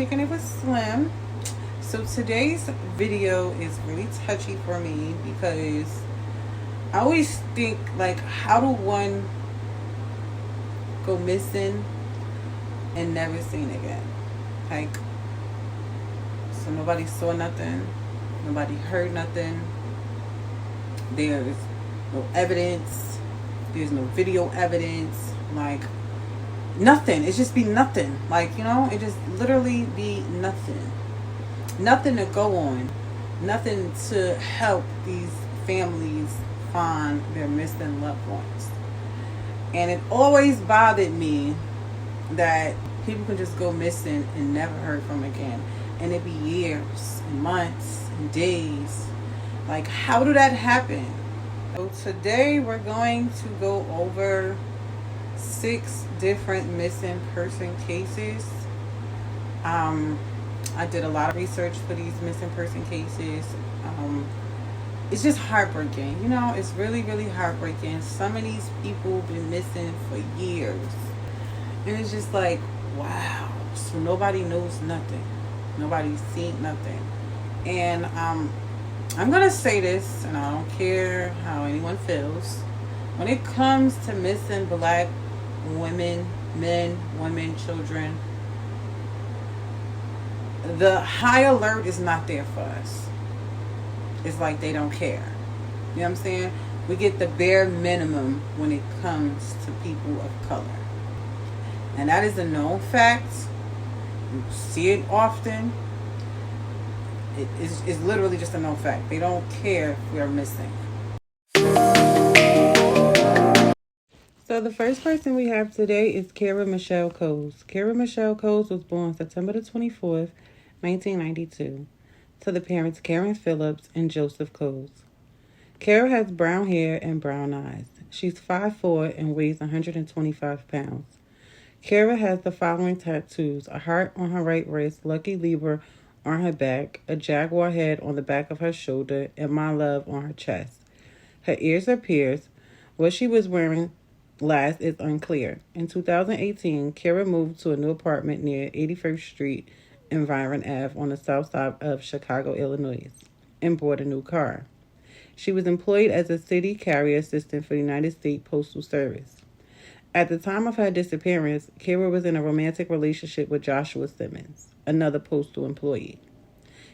Kicking It with Slim. So today's video is really touchy for me because I always think, like, how do one go missing and never seen again? Like, so nobody saw nothing, nobody heard nothing, there's no evidence, there's no video evidence, like nothing. It just be nothing. Like, it just literally be nothing. Nothing to go on. Nothing to help these families find their missing loved ones. And it always bothered me that people can just go missing and never heard from again. And it be years and months and days. Like, how do that happen? So today we're going to go over 6 different missing person cases. I did a lot of research for these missing person cases. It's just heartbreaking. It's really, really heartbreaking. Some of these people been missing for years. And it's just like, wow. So nobody knows nothing. Nobody's seen nothing. And I'm going to say this, and I don't care how anyone feels. When it comes to missing black women, men, women, children, the high alert is not there for us. It's like they don't care. You know what I'm saying? We get the bare minimum when it comes to people of color. And that is a known fact. You see it often. It's literally just a known fact. They don't care if we're missing. So the first person we have today is Cara Michelle Coles. Cara Michelle Coles was born September the 24th, 1992, to the parents Karen Phillips and Joseph Coles. Cara has brown hair and brown eyes. She's 5'4" and weighs 125 pounds. Cara has the following tattoos: a heart on her right wrist, Lucky Libra on her back, a jaguar head on the back of her shoulder, and My Love on her chest. Her ears are pierced. What she was wearing last is unclear. In 2018, Cara moved to a new apartment near 81st Street and Byron Ave on the south side of Chicago, Illinois, and bought a new car. She was employed as a city carrier assistant for the United States Postal Service. At the time of her disappearance, Cara was in a romantic relationship with Joshua Simmons, another postal employee.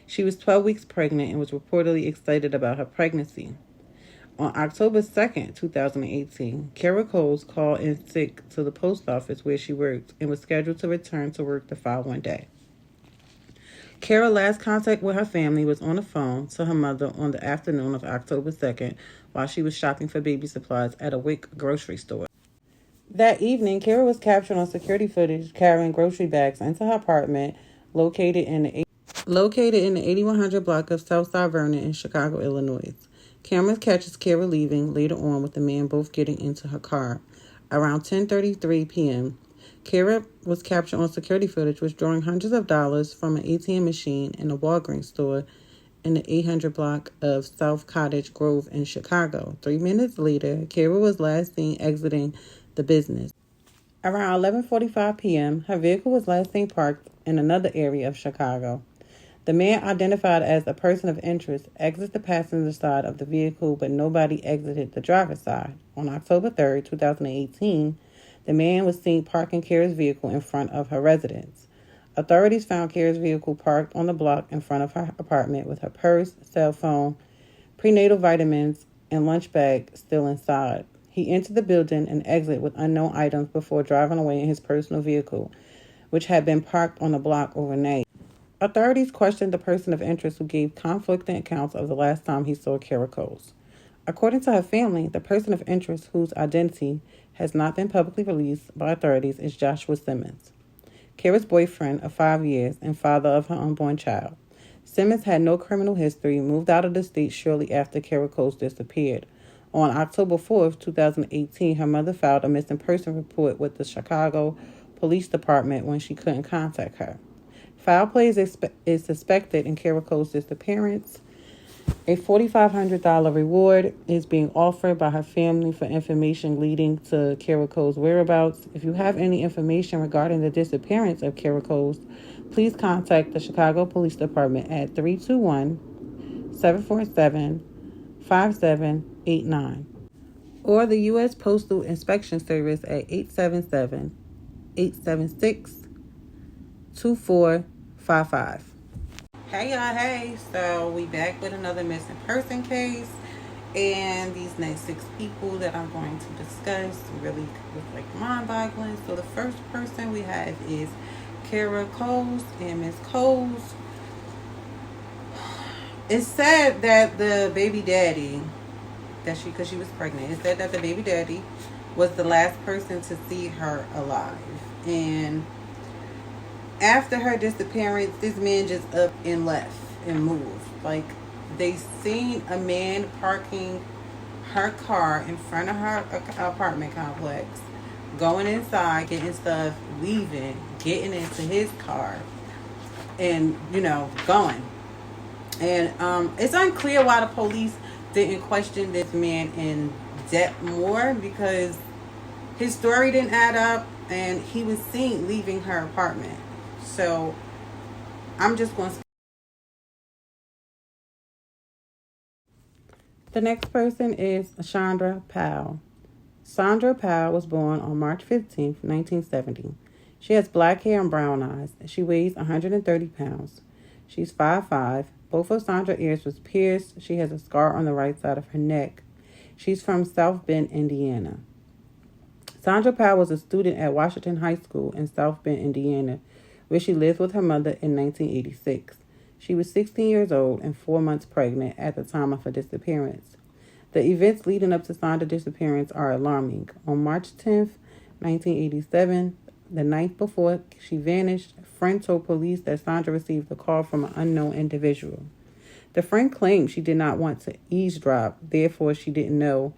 She was 12 weeks pregnant and was reportedly excited about her pregnancy. On October 2nd, 2018, Cara Coles called in sick to the post office where she worked and was scheduled to return to work the following day. Cara's last contact with her family was on the phone to her mother on the afternoon of October 2nd while she was shopping for baby supplies at a Wick grocery store. That evening, Cara was captured on security footage carrying grocery bags into her apartment located in the 8100 block of Southside Vernon in Chicago, Illinois. Cameras catches Cara leaving later on with the man both getting into her car. Around 10:33 p.m., Cara was captured on security footage withdrawing hundreds of dollars from an ATM machine in a Walgreens store in the 800 block of South Cottage Grove in Chicago. 3 minutes later, Cara was last seen exiting the business. Around 11:45 p.m., her vehicle was last seen parked in another area of Chicago. The man, identified as a person of interest, exits the passenger side of the vehicle, but nobody exited the driver's side. On October 3rd, 2018, the man was seen parking Cara's vehicle in front of her residence. Authorities found Cara's vehicle parked on the block in front of her apartment with her purse, cell phone, prenatal vitamins, and lunch bag still inside. He entered the building and exited with unknown items before driving away in his personal vehicle, which had been parked on the block overnight. Authorities questioned the person of interest who gave conflicting accounts of the last time he saw Cara Coles. According to her family, the person of interest whose identity has not been publicly released by authorities is Joshua Simmons, Cara's boyfriend of 5 years and father of her unborn child. Simmons had no criminal history, moved out of the state shortly after Cara Coles disappeared. On October 4th, 2018, her mother filed a missing person report with the Chicago Police Department when she couldn't contact her. Foul play is suspected in Cara Coles' disappearance. A $4,500 reward is being offered by her family for information leading to Cara Cole's whereabouts. If you have any information regarding the disappearance of Cara Cole, please contact the Chicago Police Department at 321-747-5789 or the U.S. Postal Inspection Service at 877-876-2455. Hey y'all, hey. So we back with another missing person case. And these next 6 people that I'm going to discuss really was like mind-boggling. So the first person we have is Cara Coles. And Miss Coles, it's said that the baby daddy, because she was pregnant, it said that the baby daddy was the last person to see her alive. And after her disappearance, this man just up and left and moved. Like, they seen a man parking her car in front of her apartment complex, going inside, getting stuff, leaving, getting into his car, and, going. And it's unclear why the police didn't question this man in depth more, because his story didn't add up, and he was seen leaving her apartment. So I'm just going to... The next person is Sandra Powell. Sandra Powell was born on March 15th, 1970. She has black hair and brown eyes. She weighs 130 pounds. She's 5'5". Both of Sandra's ears was pierced. She has a scar on the right side of her neck. She's from South Bend, Indiana. Sandra Powell was a student at Washington High School in South Bend, Indiana, where she lived with her mother in 1986. She was 16 years old and 4 months pregnant at the time of her disappearance. The events leading up to Sandra's disappearance are alarming. On March 10th, 1987, the night before she vanished, a friend told police that Sandra received a call from an unknown individual. The friend claimed she did not want to eavesdrop, therefore she didn't know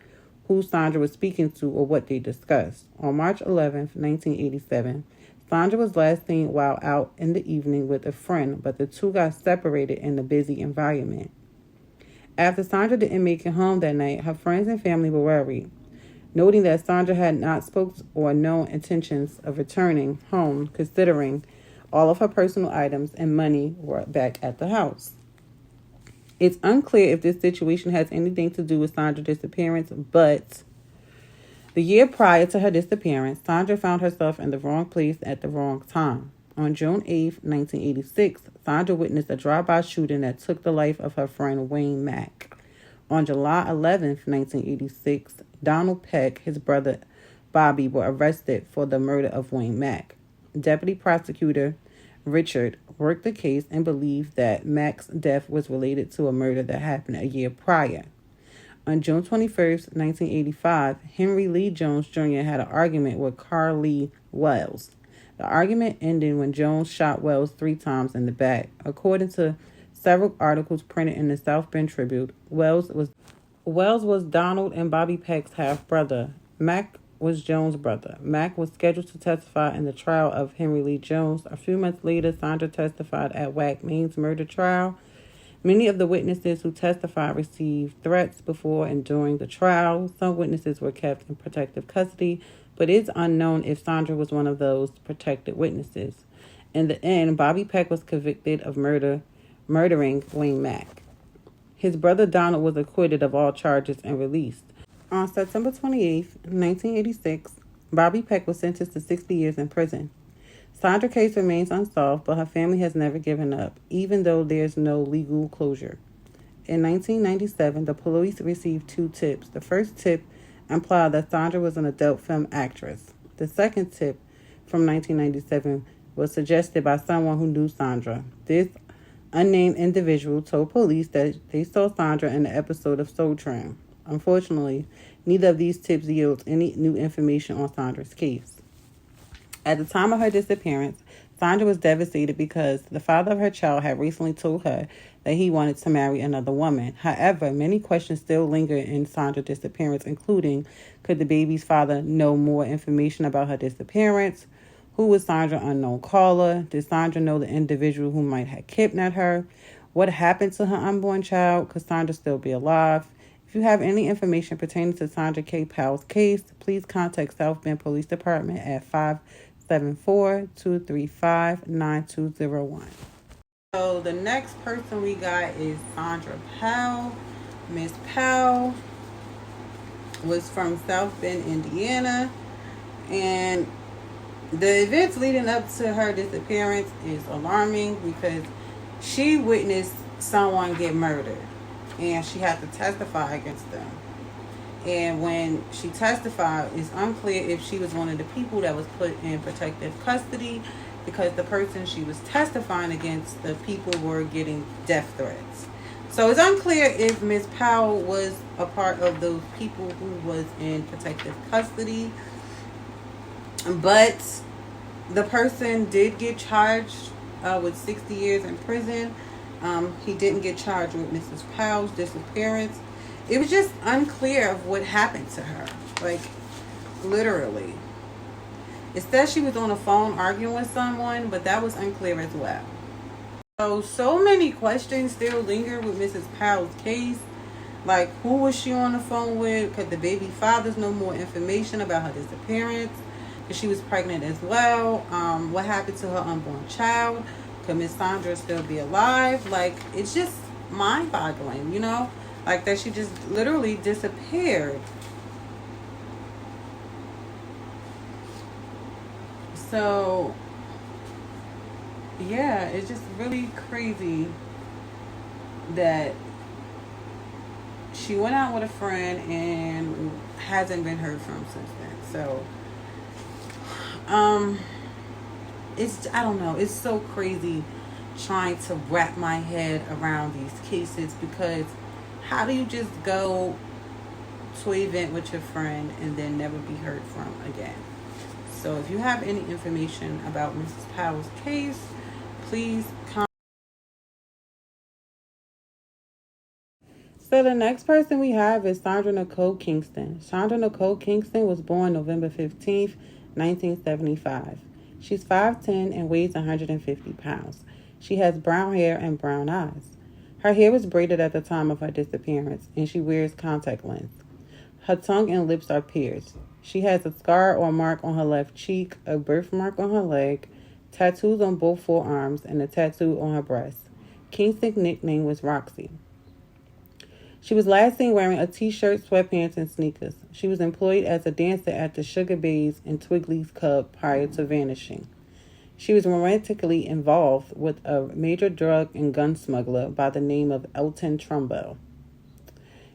who Sandra was speaking to or what they discussed. On March 11th, 1987, Sandra was last seen while out in the evening with a friend, but the two got separated in a busy environment. After Sandra didn't make it home that night, her friends and family were worried, noting that Sandra had not spoken or no intentions of returning home, considering all of her personal items and money were back at the house. It's unclear if this situation has anything to do with Sandra's disappearance, but the year prior to her disappearance, Sandra found herself in the wrong place at the wrong time. On June 8, 1986, Sandra witnessed a drive-by shooting that took the life of her friend Wayne Mack. On July 11, 1986, Donald Peck, his brother Bobby, were arrested for the murder of Wayne Mack. Deputy Prosecutor Richard worked the case and believed that Mack's death was related to a murder that happened a year prior. On June 21st, 1985, Henry Lee Jones Jr. had an argument with Carl Lee Wells. The argument ended when Jones shot Wells 3 times in the back. According to several articles printed in the South Bend Tribune, Wells was Donald and Bobby Peck's half-brother. Mack was Jones' brother. Mack was scheduled to testify in the trial of Henry Lee Jones. A few months later, Sandra testified at Wack Main's murder trial. Many of the witnesses who testified received threats before and during the trial. Some witnesses were kept in protective custody, but it's unknown if Sandra was one of those protected witnesses. In the end, Bobby Peck was convicted of murdering Wayne Mack. His brother Donald was acquitted of all charges and released. On September 28, 1986, Bobby Peck was sentenced to 60 years in prison. Sandra's case remains unsolved, but her family has never given up, even though there's no legal closure. In 1997, the police received 2 tips. The first tip implied that Sandra was an adult film actress. The second tip from 1997 was suggested by someone who knew Sandra. This unnamed individual told police that they saw Sandra in the episode of Soul Train. Unfortunately, neither of these tips yields any new information on Sandra's case. At the time of her disappearance, Sandra was devastated because the father of her child had recently told her that he wanted to marry another woman. However, many questions still linger in Sandra's disappearance, including, could the baby's father know more information about her disappearance? Who was Sandra's unknown caller? Did Sandra know the individual who might have kidnapped her? what happened to her unborn child. Could Sandra still be alive? If you have any information pertaining to Sandra K. Powell's case, please contact South Bend Police Department at 574-235-9201. So the next person we got is Sandra Powell. Miss Powell was from South Bend, Indiana, and the events leading up to her disappearance is alarming because she witnessed someone get murdered and she had to testify against them. And when she testified, it's unclear if she was one of the people that was put in protective custody, because the person she was testifying against, the people were getting death threats. So it's unclear if Miss Powell was a part of those people who was in protective custody. But the person did get charged with 60 years in prison. He didn't get charged with Mrs. Powell's disappearance. It was just unclear of what happened to her. Like, literally. It says she was on the phone arguing with someone, but that was unclear as well. So many questions still linger with Mrs. Powell's case. Like, who was she on the phone with? Could the baby fathers know more information about her disappearance? Because she was pregnant as well. What happened to her unborn child? Could Miss Sandra still be alive? Like, it's just mind-boggling, you know? Like, that she just literally disappeared. So, yeah, it's just really crazy that she went out with a friend and hasn't been heard from since then. So, I don't know. It's so crazy trying to wrap my head around these cases, because how do you just go to an event with your friend and then never be heard from again? So if you have any information about Mrs. Powell's case, please comment. So the next person we have is Sandra Nicole Kingston. Sandra Nicole Kingston was born November 15th, 1975. She's 5'10" and weighs 150 pounds. She has brown hair and brown eyes. Her hair was braided at the time of her disappearance, and she wears contact lenses. Her tongue and lips are pierced. She has a scar or mark on her left cheek, a birthmark on her leg, tattoos on both forearms, and a tattoo on her breast. Kingston's nickname was Roxy. She was last seen wearing a t-shirt, sweatpants, and sneakers. She was employed as a dancer at the Sugar Bays and Twiggly's Club prior to vanishing. She was romantically involved with a major drug and gun smuggler by the name of Elton Trumbull.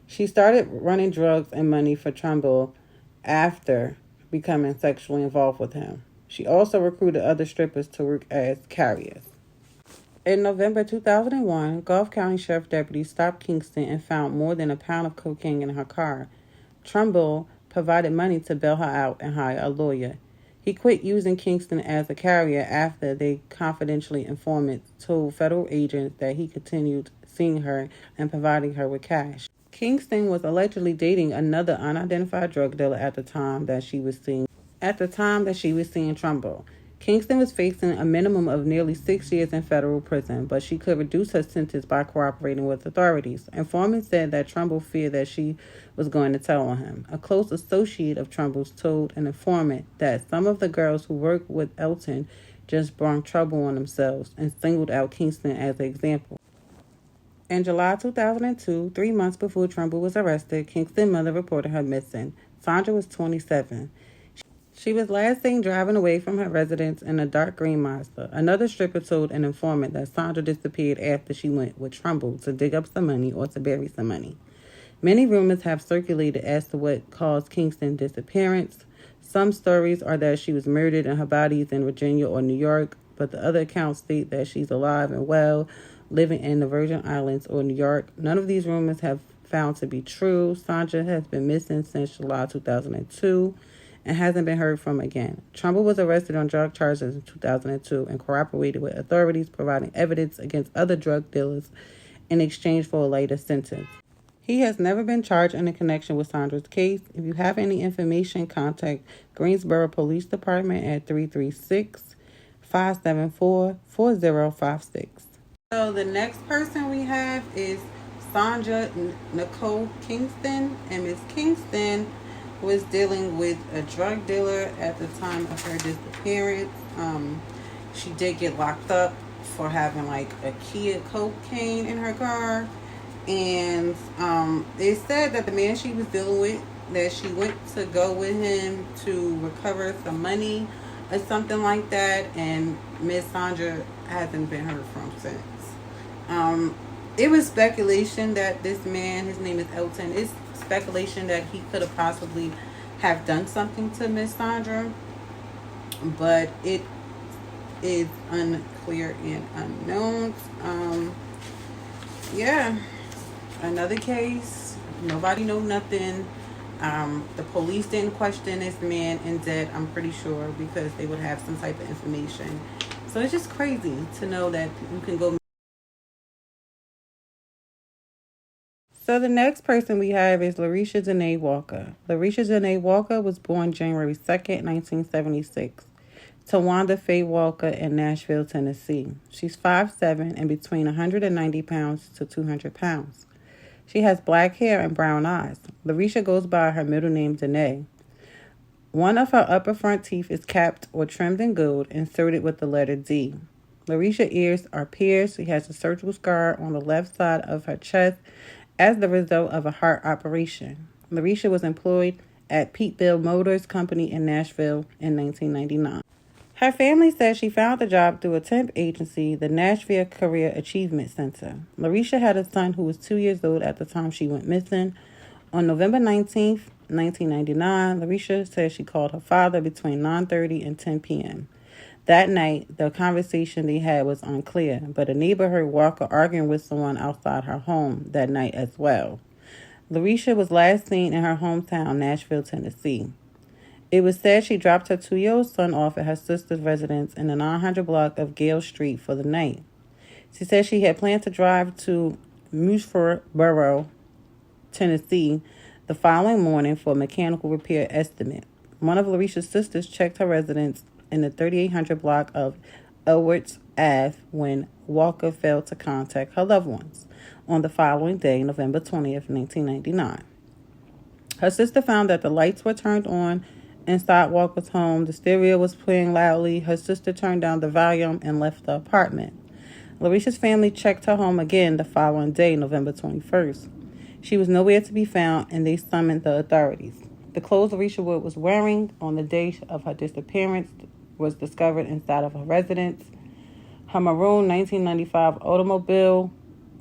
She started running drugs and money for Trumbull after becoming sexually involved with him. She also recruited other strippers to work as carriers. In November 2001, Gulf County Sheriff deputies stopped Kingston and found more than a pound of cocaine in her car. Trumbull provided money to bail her out and hire a lawyer. He quit using Kingston as a carrier after they confidentially informants told federal agents that he continued seeing her and providing her with cash. Kingston was allegedly dating another unidentified drug dealer at the time that she was seeing Trumbull. Kingston was facing a minimum of nearly 6 years in federal prison, but she could reduce her sentence by cooperating with authorities. Informants said that Trumbull feared that she was going to tell on him. A close associate of Trumbull's told an informant that some of the girls who worked with Elton just brought trouble on themselves, and singled out Kingston as an example. In July 2002, 3 months before Trumbull was arrested, Kingston's mother reported her missing. Sandra was 27. She was last seen driving away from her residence in a dark green Mazda. Another stripper told an informant that Sandra disappeared after she went with Trumbull to dig up some money or to bury some money. Many rumors have circulated as to what caused Kingston's disappearance. Some stories are that she was murdered and her body is in Virginia or New York, but the other accounts state that she's alive and well, living in the Virgin Islands or New York. None of these rumors have found to be true. Sandra has been missing since July 2002 and hasn't been heard from again. Trumbull was arrested on drug charges in 2002 and cooperated with authorities, providing evidence against other drug dealers in exchange for a lighter sentence. He has never been charged in connection with Sandra's case. If you have any information, contact Greensboro Police Department at 336-574-4056. So the next person we have is Sandra Nicole Kingston, and Miss Kingston was dealing with a drug dealer at the time of her disappearance. She did get locked up for having like a key of cocaine in her car, and it said that the man she was dealing with, that she went to go with him to recover some money or something like that, and Miss Sandra hasn't been heard from since. It was speculation that this man, his name is Elton, it's speculation that he could have possibly have done something to Miss Sandra, but it is unclear and unknown. Yeah, another case. Nobody know nothing. The police didn't question this man in debt, I'm pretty sure, because they would have some type of information. So it's just crazy to know that you can go. So the next person we have is Larisha Danae Walker. Larisha Danae Walker was born January 2nd, 1976, to Wanda Faye Walker in Nashville, Tennessee. She's 5'7" and between 190 pounds to 200 pounds. She has black hair and brown eyes. Larisha goes by her middle name, Danae. One of her upper front teeth is capped or trimmed in gold, inserted with the letter D. Larisha's ears are pierced. She has a surgical scar on the left side of her chest as the result of a heart operation. Larisha was employed at Peterbilt Motors Company in Nashville in 1999. Her family says she found the job through a temp agency, the Nashville Career Achievement Center. Larisha had a son who was 2 years old at the time she went missing. On November 19th, 1999, Larisha says she called her father between 9:30 and 10 p.m. That night, the conversation they had was unclear, but a neighbor heard Walker arguing with someone outside her home that night as well. Larisha was last seen in her hometown, Nashville, Tennessee. It was said she dropped her 2-year-old son off at her sister's residence in the 900 block of Gale Street for the night. She said she had planned to drive to Murfreesboro, Tennessee, the following morning for a mechanical repair estimate. One of Larisha's sisters checked her residence in the 3800 block of Edwards Ave when Walker failed to contact her loved ones on the following day, November 20th, 1999. Her sister found that the lights were turned on inside Walker's home. The stereo was playing loudly. Her sister turned down the volume and left the apartment. Larisha's family checked her home again the following day, November 21st. She was nowhere to be found, and they summoned the authorities. The clothes Larisha Wood was wearing on the day of her disappearance was discovered inside of her residence. Her maroon 1995 automobile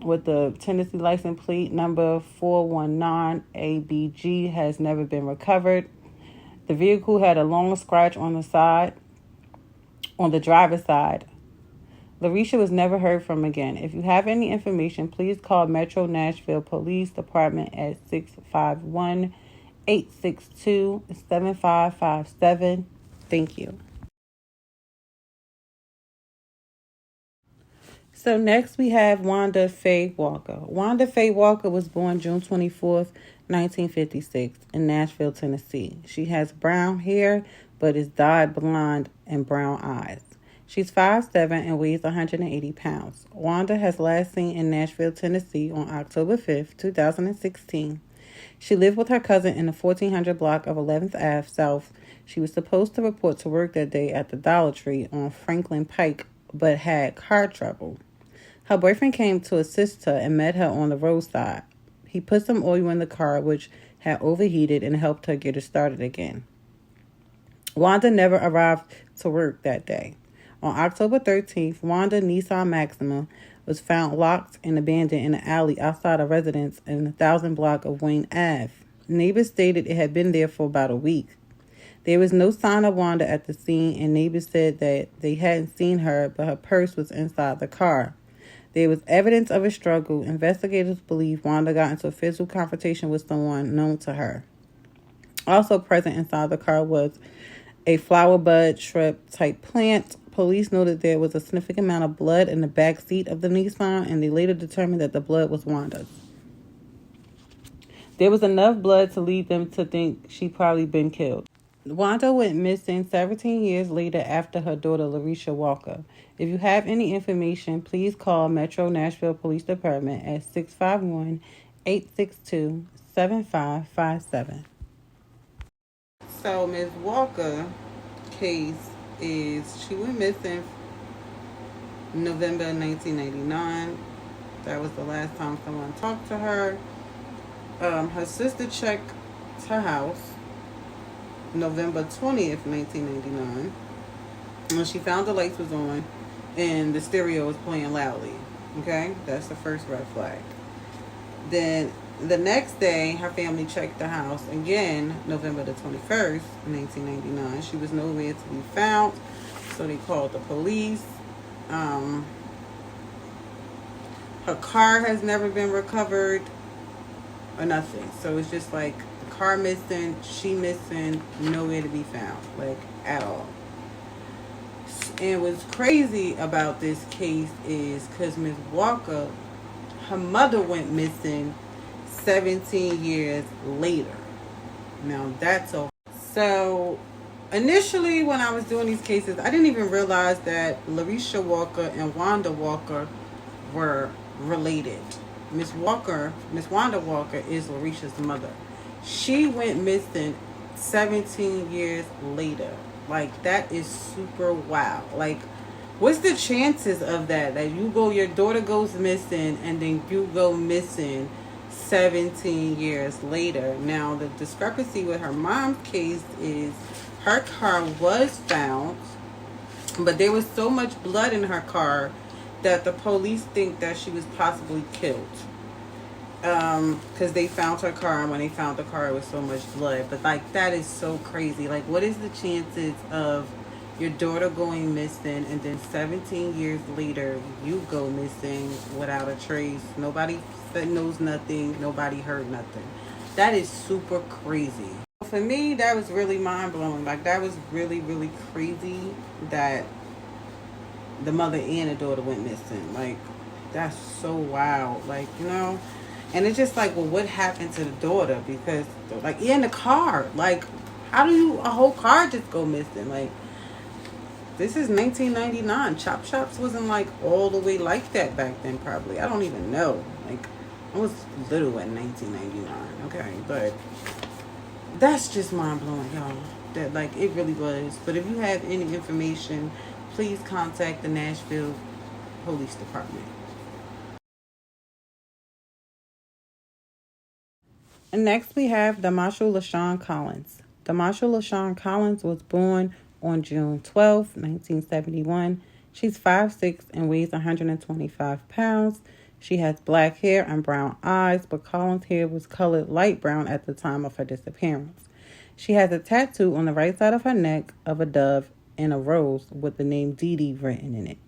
with the Tennessee license plate number 419ABG has never been recovered. The vehicle had a long scratch on the side, on the driver's side. Larisha was never heard from again. If you have any information, please call Metro Nashville Police Department at 651-862-7557. Thank you. So next we have Wanda Faye Walker. Wanda Faye Walker was born June 24th, 1956 in Nashville, Tennessee. She has brown hair but is dyed blonde and brown eyes. She's 5'7" and weighs 180 pounds. Wanda has last seen in Nashville, Tennessee on October 5th, 2016. She lived with her cousin in the 1400 block of 11th Ave South. She was supposed to report to work that day at the Dollar Tree on Franklin Pike, but had car trouble. Her boyfriend came to assist her and met her on the roadside. He put some oil in the car, which had overheated, and helped her get it started again. Wanda never arrived to work that day. On October 13th, Wanda Nissan Maxima was found locked and abandoned in an alley outside a residence in the 1000 block of Wayne Ave. Neighbors stated it had been there for about a week. There was no sign of Wanda at the scene, and neighbors said that they hadn't seen her, but her purse was inside the car. There was evidence of a struggle. Investigators believe Wanda got into a physical confrontation with someone known to her. Also present inside the car was a flower bud shrub type plant. Police noted there was a significant amount of blood in the back seat of the Nissan, and they later determined that the blood was Wanda's. There was enough blood to lead them to think she'd probably been killed. Wanda went missing 17 years later after her daughter Larisha Walker. If you have any information, please call Metro Nashville Police Department at 651-862-7557. So Ms. Walker case is she went missing November 1999. That was the last time someone talked to her. Her sister checked her house November 20th, 1999. And she found the lights was on and the stereo was playing loudly. Okay? That's the first red flag. Then the next day, her family checked the house again, November the 21st, 1999. She was nowhere to be found, so they called the police. Her car has never been recovered or nothing. So it's just like the car missing, she missing, nowhere to be found, like at all. And what's crazy about this case is because Ms. Walker, her mother went missing 17 years later. Now that's a... So initially when I was doing these cases, I didn't even realize that Larisha Walker and Wanda Walker were related. Miss Wanda Walker is Larisha's mother. She went missing 17 years later. Like, that is super wow. Like, what's the chances of that? That your daughter goes missing and then you go missing 17 years later. Now, the discrepancy with her mom's case is her car was found, but there was so much blood in her car that the police think that she was possibly killed. Because they found her car, and when they found the car, it was so much blood. But, like, that is so crazy. Like, what is the chances of your daughter going missing, and then 17 years later, you go missing without a trace? Nobody knows nothing. Nobody heard nothing. That is super crazy. For me, that was really mind-blowing. Like, that was really, really crazy that the mother and the daughter went missing. Like, that's so wild. Like, and it's just like, well, what happened to the daughter? Because, like, in the car, like, how do a whole car just go missing? Like, this is 1999. Chop shops wasn't, like, all the way like that back then, probably. I don't even know. Like, I was little in 1999, okay? But that's just mind-blowing, y'all. That, like, it really was. But if you have any information, please contact the Nashville Police Department. And next we have Damasha Lashon Collins. Damasha Lashon Collins was born on June 12, 1971. She's 5'6" and weighs 125 pounds. She has black hair and brown eyes, but Collins' hair was colored light brown at the time of her disappearance. She has a tattoo on the right side of her neck of a dove and a rose with the name Dee Dee written in it.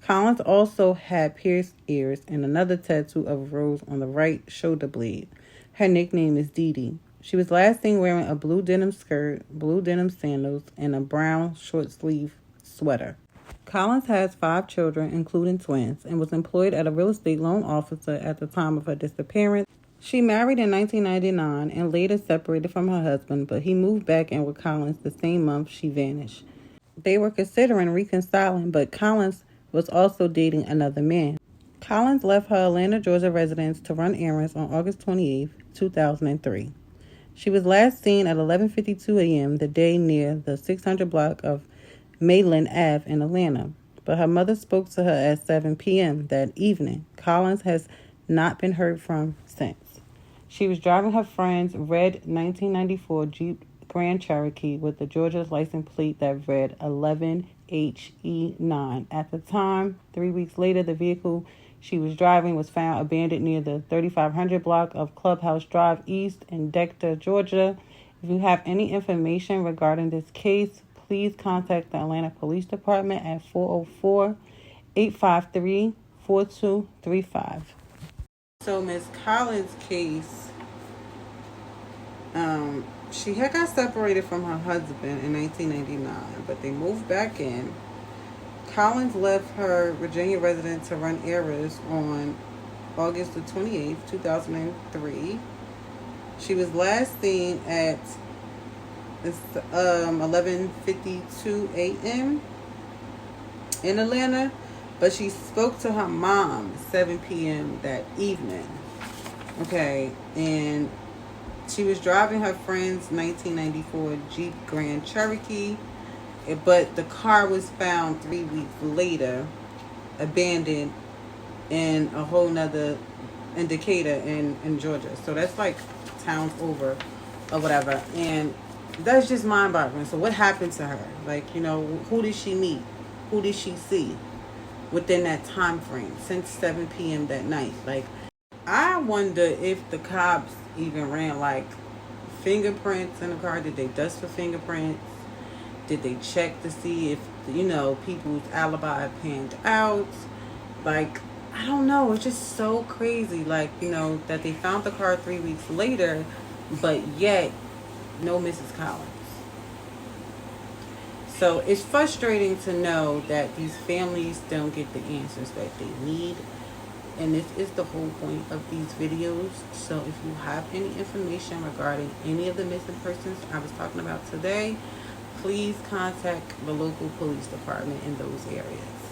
Collins also had pierced ears and another tattoo of a rose on the right shoulder blade. Her nickname is Dee Dee. She was last seen wearing a blue denim skirt, blue denim sandals, and a brown short-sleeve sweater. Collins has 5 children, including twins, and was employed as a real estate loan officer at the time of her disappearance. She married in 1999 and later separated from her husband, but he moved back in with Collins the same month she vanished. They were considering reconciling, but Collins was also dating another man. Collins left her Atlanta, Georgia residence to run errands on August 28, 2003. She was last seen at 11:52 a.m. the day near the 600 block of Mayland Ave in Atlanta, but her mother spoke to her at 7 p.m. that evening. Collins has not been heard from since. She was driving her friend's red 1994 Jeep Grand Cherokee with the Georgia license plate that read 11HE9. At the time, 3 weeks later, the vehicle she was driving was found abandoned near the 3500 block of Clubhouse Drive East in Decatur, Georgia. If you have any information regarding this case, please contact the Atlanta Police Department at 404-853-4235. So Ms. Collins' case, she had got separated from her husband in 1999, but they moved back in. Collins left her Virginia residence to run errands on August the 28th, 2003. She was last seen at It's 11:52 a.m. in Atlanta, but she spoke to her mom 7 p.m. that evening. Okay, and she was driving her friend's 1994 Jeep Grand Cherokee, but the car was found 3 weeks later, abandoned in a whole nother indicator in Georgia. So that's like towns over or whatever. And that's just mind boggling. So what happened to her? Like, you know, who did she meet? Who did she see within that time frame since 7 p.m. that night? Like, I wonder if the cops even ran like fingerprints in the car. Did they dust for fingerprints? Did they check to see if, you know, people's alibi panned out? Like, I don't know. It's just so crazy. Like, you know, that they found the car 3 weeks later, but yet no Mrs. Collins. So it's frustrating to know that these families don't get the answers that they need. And this is the whole point of these videos. So if you have any information regarding any of the missing persons I was talking about today, please contact the local police department in those areas.